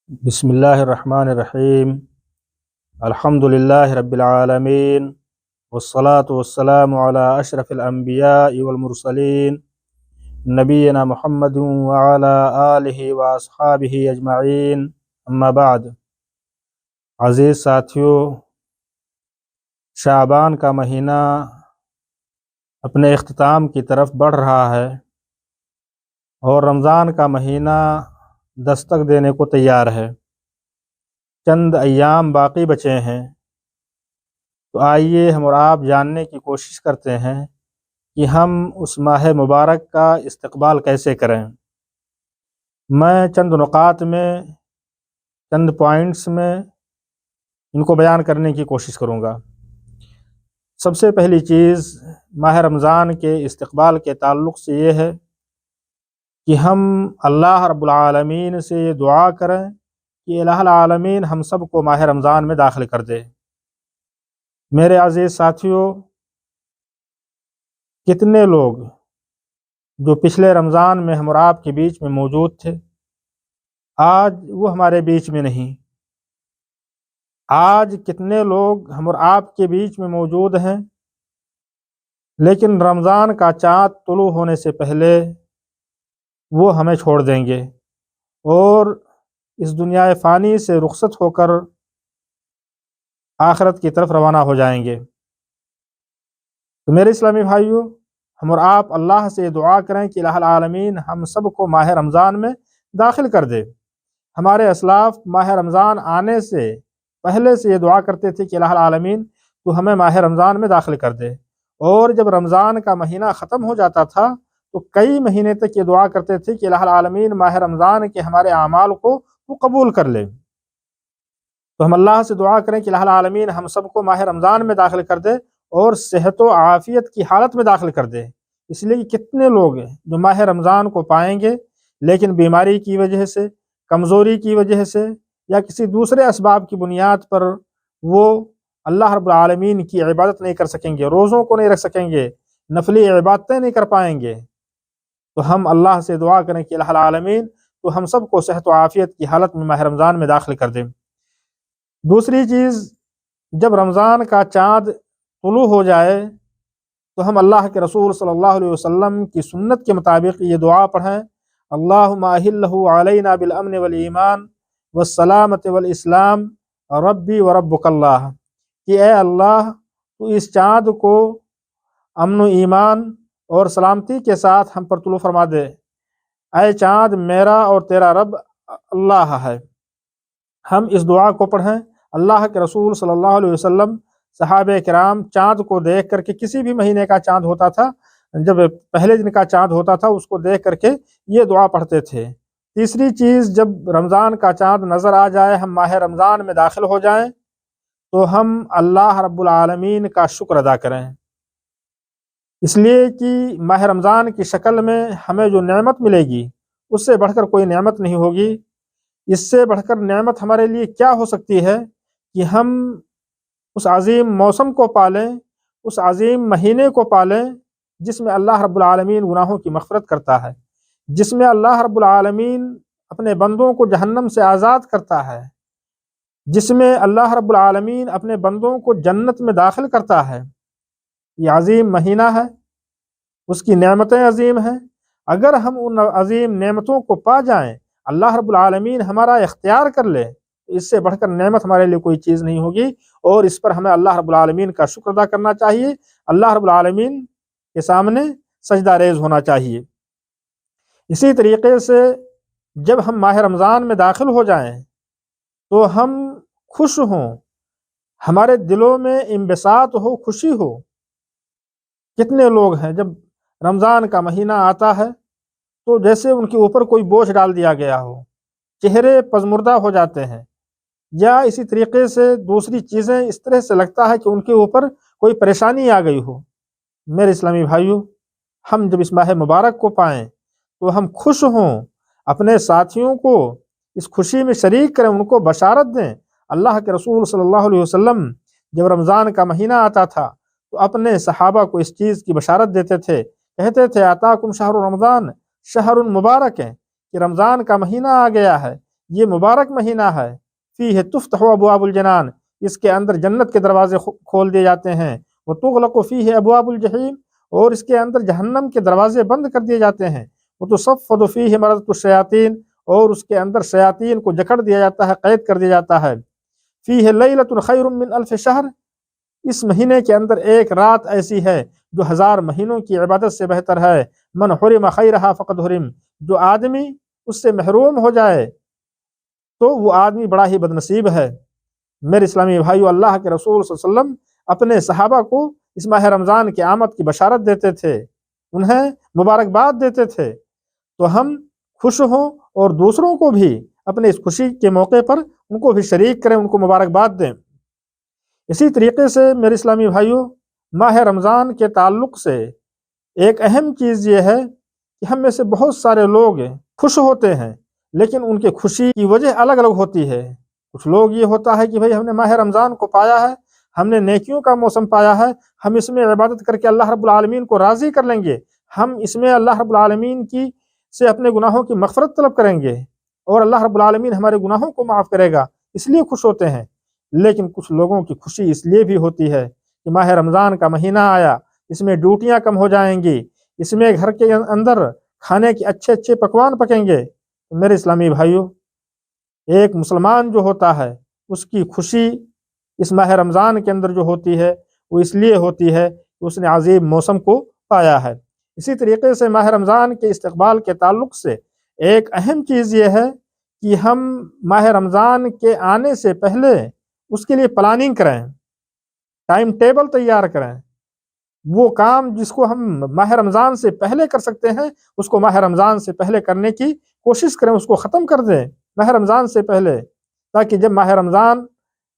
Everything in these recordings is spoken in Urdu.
بسم اللہ الرحمن الرحیم۔ الحمد للہ رب العالمین، والصلاة والسلام علی اشرف الانبیاء والمرسلین، نبینا محمد وعلی آلہ واصحابہ اجمعین، اما بعد۔ عزیز ساتھیو، شعبان کا مہینہ اپنے اختتام کی طرف بڑھ رہا ہے اور رمضان کا مہینہ دستک دینے کو تیار ہے۔ چند ایام باقی بچے ہیں، تو آئیے ہم اور آپ جاننے کی کوشش کرتے ہیں کہ ہم اس ماہ مبارک کا استقبال کیسے کریں۔ میں چند نقاط میں، چند پوائنٹس میں ان کو بیان کرنے کی کوشش کروں گا۔ سب سے پہلی چیز ماہ رمضان کے استقبال کے تعلق سے یہ ہے کہ ہم اللہ رب العالمین سے یہ دعا کریں کہ الہ العالمین ہم سب کو ماہ رمضان میں داخل کر دے۔ میرے عزیز ساتھیوں، کتنے لوگ جو پچھلے رمضان میں ہم اور آپ کے بیچ میں موجود تھے، آج وہ ہمارے بیچ میں نہیں۔ آج کتنے لوگ ہم اور آپ کے بیچ میں موجود ہیں، لیکن رمضان کا چاند طلوع ہونے سے پہلے وہ ہمیں چھوڑ دیں گے اور اس دنیا فانی سے رخصت ہو کر آخرت کی طرف روانہ ہو جائیں گے۔ تو میرے اسلامی بھائیوں، ہم اور آپ اللہ سے دعا کریں کہ الہ العالمین ہم سب کو ماہ رمضان میں داخل کر دے۔ ہمارے اسلاف ماہ رمضان آنے سے پہلے سے یہ دعا کرتے تھے کہ الہ العالمین تو ہمیں ماہ رمضان میں داخل کر دے، اور جب رمضان کا مہینہ ختم ہو جاتا تھا تو کئی مہینے تک یہ دعا کرتے تھے کہ الہ العالمین ماہ رمضان کے ہمارے اعمال کو وہ قبول کر لے۔ تو ہم اللہ سے دعا کریں کہ الہ العالمین ہم سب کو ماہ رمضان میں داخل کر دے اور صحت و عافیت کی حالت میں داخل کر دے۔ اس لیے کہ کتنے لوگ ہیں جو ماہ رمضان کو پائیں گے، لیکن بیماری کی وجہ سے، کمزوری کی وجہ سے یا کسی دوسرے اسباب کی بنیاد پر وہ اللہ رب العالمین کی عبادت نہیں کر سکیں گے، روزوں کو نہیں رکھ سکیں گے، نفلی عبادتیں نہیں کر پائیں گے۔ تو ہم اللہ سے دعا کریں کہ الہ العالمین تو ہم سب کو صحت و عافیت کی حالت میں ماہ رمضان میں داخل کر دیں۔ دوسری چیز، جب رمضان کا چاند طلوع ہو جائے تو ہم اللہ کے رسول صلی اللہ علیہ وسلم کی سنت کے مطابق یہ دعا پڑھیں: اللہم اہلہ علینا بالامن والایمان والسلامت والاسلام ربی وربک اللہ، کہ اے اللہ تو اس چاند کو امن و ایمان اور سلامتی کے ساتھ ہم پر طلوع فرما دے۔ اے چاند میرا اور تیرا رب اللہ ہے۔ ہم اس دعا کو پڑھیں۔ اللہ کے رسول صلی اللہ علیہ وسلم، صحابہ کرام چاند کو دیکھ کر کے، کسی بھی مہینے کا چاند ہوتا تھا، جب پہلے دن کا چاند ہوتا تھا اس کو دیکھ کر کے یہ دعا پڑھتے تھے۔ تیسری چیز، جب رمضان کا چاند نظر آ جائے، ہم ماہ رمضان میں داخل ہو جائیں، تو ہم اللہ رب العالمین کا شکر ادا کریں، اس لیے کہ ماہ رمضان کی شکل میں ہمیں جو نعمت ملے گی اس سے بڑھ کر کوئی نعمت نہیں ہوگی۔ اس سے بڑھ کر نعمت ہمارے لیے کیا ہو سکتی ہے کہ ہم اس عظیم موسم کو پالیں، اس عظیم مہینے کو پالیں جس میں اللہ رب العالمین گناہوں کی مغفرت کرتا ہے، جس میں اللہ رب العالمین اپنے بندوں کو جہنم سے آزاد کرتا ہے، جس میں اللہ رب العالمین اپنے بندوں کو جنت میں داخل کرتا ہے۔ یہ عظیم مہینہ ہے، اس کی نعمتیں عظیم ہیں۔ اگر ہم ان عظیم نعمتوں کو پا جائیں، اللہ رب العالمین ہمارا اختیار کر لے، تو اس سے بڑھ کر نعمت ہمارے لیے کوئی چیز نہیں ہوگی، اور اس پر ہمیں اللہ رب العالمین کا شکر ادا کرنا چاہیے، اللہ رب العالمین کے سامنے سجدہ ریز ہونا چاہیے۔ اسی طریقے سے جب ہم ماہ رمضان میں داخل ہو جائیں تو ہم خوش ہوں، ہمارے دلوں میں انبساط ہو، خوشی ہو۔ کتنے لوگ ہیں جب رمضان کا مہینہ آتا ہے تو جیسے ان کے اوپر کوئی بوجھ ڈال دیا گیا ہو، چہرے پزمردہ ہو جاتے ہیں، یا اسی طریقے سے دوسری چیزیں اس طرح سے لگتا ہے کہ ان کے اوپر کوئی پریشانی آ گئی ہو۔ میرے اسلامی بھائیوں، ہم جب اس ماہ مبارک کو پائیں تو ہم خوش ہوں، اپنے ساتھیوں کو اس خوشی میں شریک کریں، ان کو بشارت دیں۔ اللہ کے رسول صلی اللہ علیہ وسلم جب رمضان کا مہینہ آتا تھا تو اپنے صحابہ کو اس چیز کی بشارت دیتے تھے، کہتے تھے آتاکم شہر رمضان شہر مبارک ہے، کہ رمضان کا مہینہ آ گیا ہے، یہ مبارک مہینہ ہے، فیہ تفتح ابواب الجنان، اس کے اندر جنت کے دروازے کھول دیے جاتے ہیں، وتغلق فیہ ابواب الجحیم، اور اس کے اندر جہنم کے دروازے بند کر دیے جاتے ہیں، وتصفد فیہ مردۃ الشیاطین، اور اس کے اندر شیاطین کو جکڑ دیا جاتا ہے، قید کر دیا جاتا ہے، فیہ لیلۃ خیر من الف شہر، اس مہینے کے اندر ایک رات ایسی ہے جو 1000 مہینوں کی عبادت سے بہتر ہے، من حرم خیرہا فقد حرم، جو آدمی اس سے محروم ہو جائے تو وہ آدمی بڑا ہی بدنصیب ہے۔ میرے اسلامی بھائیو، اللہ کے رسول صلی اللہ علیہ وسلم اپنے صحابہ کو اس ماہ رمضان کی آمد کی بشارت دیتے تھے، انہیں مبارکباد دیتے تھے، تو ہم خوش ہوں اور دوسروں کو بھی اپنے اس خوشی کے موقع پر ان کو بھی شریک کریں، ان کو مبارکباد دیں۔ اسی طریقے سے میرے اسلامی بھائیو، ماہ رمضان کے تعلق سے ایک اہم چیز یہ ہے کہ ہم میں سے بہت سارے لوگ خوش ہوتے ہیں، لیکن ان کی خوشی کی وجہ الگ الگ ہوتی ہے۔ کچھ لوگ یہ ہوتا ہے کہ بھئی ہم نے ماہ رمضان کو پایا ہے، ہم نے نیکیوں کا موسم پایا ہے، ہم اس میں عبادت کر کے اللہ رب العالمین کو راضی کر لیں گے، ہم اس میں اللہ رب العالمین کی سے اپنے گناہوں کی مغفرت طلب کریں گے اور اللہ رب العالمین ہمارے گناہوں کو معاف کرے گا، اس لیے خوش ہوتے ہیں۔ لیکن کچھ لوگوں کی خوشی اس لیے بھی ہوتی ہے کہ ماہ رمضان کا مہینہ آیا، اس میں ڈیوٹیاں کم ہو جائیں گی، اس میں گھر کے اندر کھانے کے اچھے اچھے پکوان پکیں گے۔ میرے اسلامی بھائیوں، ایک مسلمان جو ہوتا ہے اس کی خوشی اس ماہ رمضان کے اندر جو ہوتی ہے وہ اس لیے ہوتی ہے کہ اس نے عظیم موسم کو پایا ہے۔ اسی طریقے سے ماہ رمضان کے استقبال کے تعلق سے ایک اہم چیز یہ ہے کہ ہم ماہ رمضان کے آنے سے پہلے اس کے لیے پلاننگ کریں، ٹائم ٹیبل تیار کریں، وہ کام جس کو ہم ماہ رمضان سے پہلے کر سکتے ہیں اس کو ماہ رمضان سے پہلے کرنے کی کوشش کریں، اس کو ختم کر دیں ماہ رمضان سے پہلے، تاکہ جب ماہ رمضان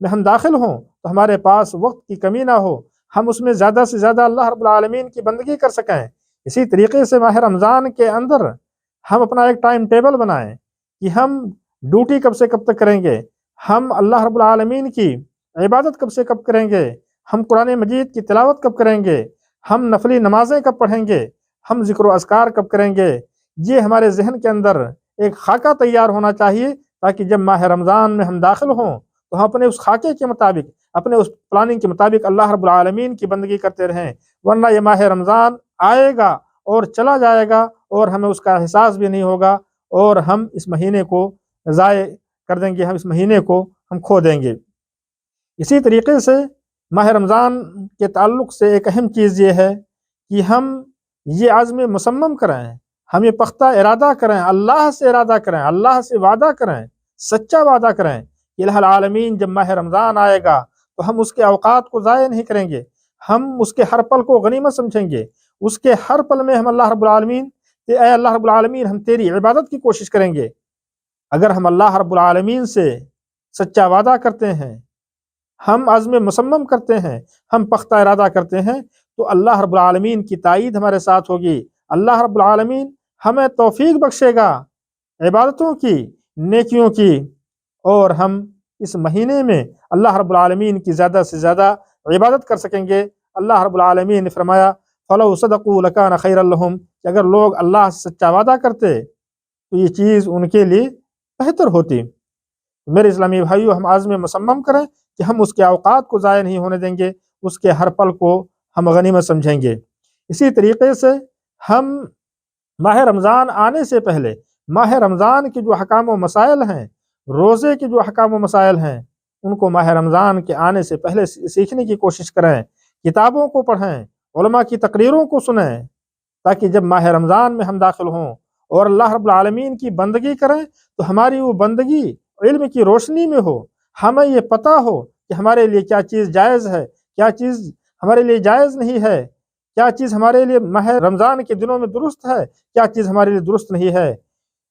میں ہم داخل ہوں تو ہمارے پاس وقت کی کمی نہ ہو، ہم اس میں زیادہ سے زیادہ اللہ رب العالمین کی بندگی کر سکیں۔ اسی طریقے سے ماہ رمضان کے اندر ہم اپنا ایک ٹائم ٹیبل بنائیں کہ ہم ڈیوٹی کب سے کب تک کریں گے، ہم اللہ رب العالمین کی عبادت کب سے کب کریں گے، ہم قرآن مجید کی تلاوت کب کریں گے، ہم نفلی نمازیں کب پڑھیں گے، ہم ذکر و اذکار کب کریں گے۔ یہ ہمارے ذہن کے اندر ایک خاکہ تیار ہونا چاہیے، تاکہ جب ماہ رمضان میں ہم داخل ہوں تو ہم اپنے اس خاکے کے مطابق، اپنے اس پلاننگ کے مطابق اللہ رب العالمین کی بندگی کرتے رہیں، ورنہ یہ ماہ رمضان آئے گا اور چلا جائے گا اور ہمیں اس کا احساس بھی نہیں ہوگا، اور ہم اس مہینے کو ضائع کر دیں گے، ہم اس مہینے کو ہم کھو دیں گے۔ اسی طریقے سے ماہ رمضان کے تعلق سے ایک اہم چیز یہ ہے کہ ہم یہ عزم مصمم کریں، ہم یہ پختہ ارادہ کریں، اللہ سے ارادہ کریں، اللہ سے وعدہ کریں، سچا وعدہ کریں کہ الہ العالمین جب ماہ رمضان آئے گا تو ہم اس کے اوقات کو ضائع نہیں کریں گے، ہم اس کے ہر پل کو غنیمت سمجھیں گے، اس کے ہر پل میں ہم اللہ رب العالمین اے اللہ رب العالمین ہم تیری عبادت کی کوشش کریں گے۔ اگر ہم اللہ رب العالمین سے سچا وعدہ کرتے ہیں، ہم عزم مصمم کرتے ہیں، ہم پختہ ارادہ کرتے ہیں، تو اللہ رب العالمین کی تائید ہمارے ساتھ ہوگی، اللہ رب العالمین ہمیں توفیق بخشے گا عبادتوں کی، نیکیوں کی، اور ہم اس مہینے میں اللہ رب العالمین کی زیادہ سے زیادہ عبادت کر سکیں گے۔ اللہ رب العالمین نے فرمایا فَلَوْ صَدَقُوا لَكَانَ خَيْرًا لَهُمْ، کہ اگر لوگ اللہ سے سچا وعدہ کرتے تو یہ چیز ان کے لیے بہتر ہوتی۔ میرے اسلامی بھائیو، ہم عزم مصمم کریں کہ ہم اس کے اوقات کو ضائع نہیں ہونے دیں گے، اس کے ہر پل کو ہم غنیمت سمجھیں گے۔ اسی طریقے سے ہم ماہ رمضان آنے سے پہلے ماہ رمضان کے جو احکام و مسائل ہیں، روزے کے جو احکام و مسائل ہیں، ان کو ماہ رمضان کے آنے سے پہلے سیکھنے کی کوشش کریں، کتابوں کو پڑھیں، علماء کی تقریروں کو سنیں، تاکہ جب ماہ رمضان میں ہم داخل ہوں اور اللہ رب العالمین کی بندگی کریں تو ہماری وہ بندگی علم کی روشنی میں ہو، ہمیں یہ پتہ ہو کہ ہمارے لیے کیا چیز جائز ہے، کیا چیز ہمارے لیے جائز نہیں ہے، کیا چیز ہمارے لیے ماہ رمضان کے دنوں میں درست ہے، کیا چیز ہمارے لیے درست نہیں ہے،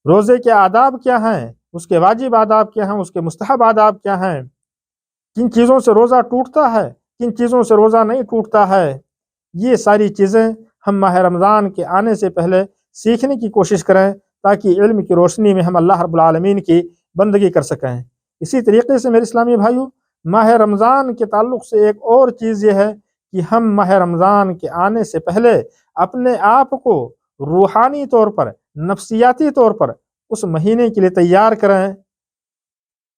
روزے کے آداب کیا ہیں، اس کے واجب آداب کیا ہیں، اس کے مستحب آداب کیا ہیں، کن چیزوں سے روزہ ٹوٹتا ہے، کن چیزوں سے روزہ نہیں ٹوٹتا ہے۔ یہ ساری چیزیں ہم ماہ رمضان کے آنے سے پہلے سیکھنے کی کوشش کریں، تاکہ علم کی روشنی میں ہم اللہ رب العالمین کی بندگی کر سکیں۔ اسی طریقے سے میرے اسلامی بھائیو، ماہ رمضان کے تعلق سے ایک اور چیز یہ ہے کہ ہم ماہ رمضان کے آنے سے پہلے اپنے آپ کو روحانی طور پر، نفسیاتی طور پر اس مہینے کے لیے تیار کریں،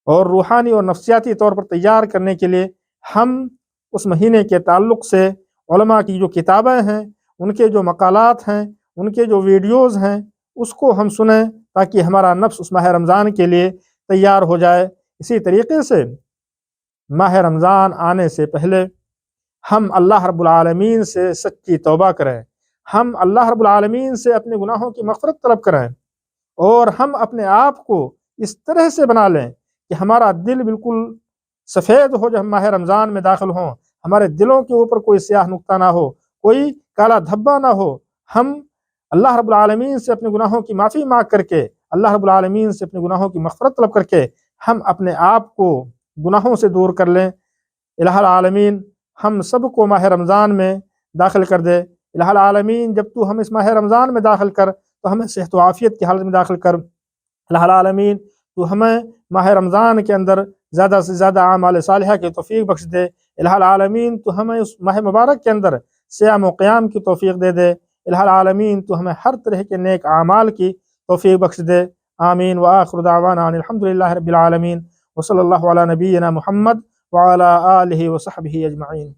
اور روحانی اور نفسیاتی طور پر تیار کرنے کے لیے ہم اس مہینے کے تعلق سے علماء کی جو کتابیں ہیں، ان کے جو مقالات ہیں، ان کے جو ویڈیوز ہیں، اس کو ہم سنیں تاکہ ہمارا نفس اس ماہ رمضان کے لیے تیار ہو جائے۔ اسی طریقے سے ماہ رمضان آنے سے پہلے ہم اللہ رب العالمین سے سچی توبہ کریں، ہم اللہ رب العالمین سے اپنے گناہوں کی مغفرت طلب کریں، اور ہم اپنے آپ کو اس طرح سے بنا لیں کہ ہمارا دل بالکل سفید ہو جب ہم ماہ رمضان میں داخل ہوں، ہمارے دلوں کے اوپر کوئی سیاہ نقطہ نہ ہو، کوئی کالا دھبا نہ ہو۔ ہم اللہ رب العالمین سے اپنے گناہوں کی معافی مانگ کر کے، اللہ رب العالمین سے اپنے گناہوں کی مغفرت طلب کر کے ہم اپنے آپ کو گناہوں سے دور کر لیں۔ الہ العالمین ہم سب کو ماہ رمضان میں داخل کر دے۔ الہ العالمین جب تو ہم اس ماہ رمضان میں داخل کر تو ہمیں صحت و عافیت کی حالت میں داخل کر۔ الہ العالمین تو ہمیں ماہ رمضان کے اندر زیادہ سے زیادہ اعمال صالحہ کی توفیق بخش دے۔ الہ العالمین تو ہمیں اس ماہ مبارک کے اندر صیام و قیام کی توفیق دے دے۔ الہ العالمین تو ہمیں ہر طرح کے نیک اعمال کی توفیق بخش دے۔ آمین وآخر دعوانا ان الحمدللہ رب العالمین وصلی اللہ علی نبینا محمد وعلی آلہ وصحبہ اجمعین۔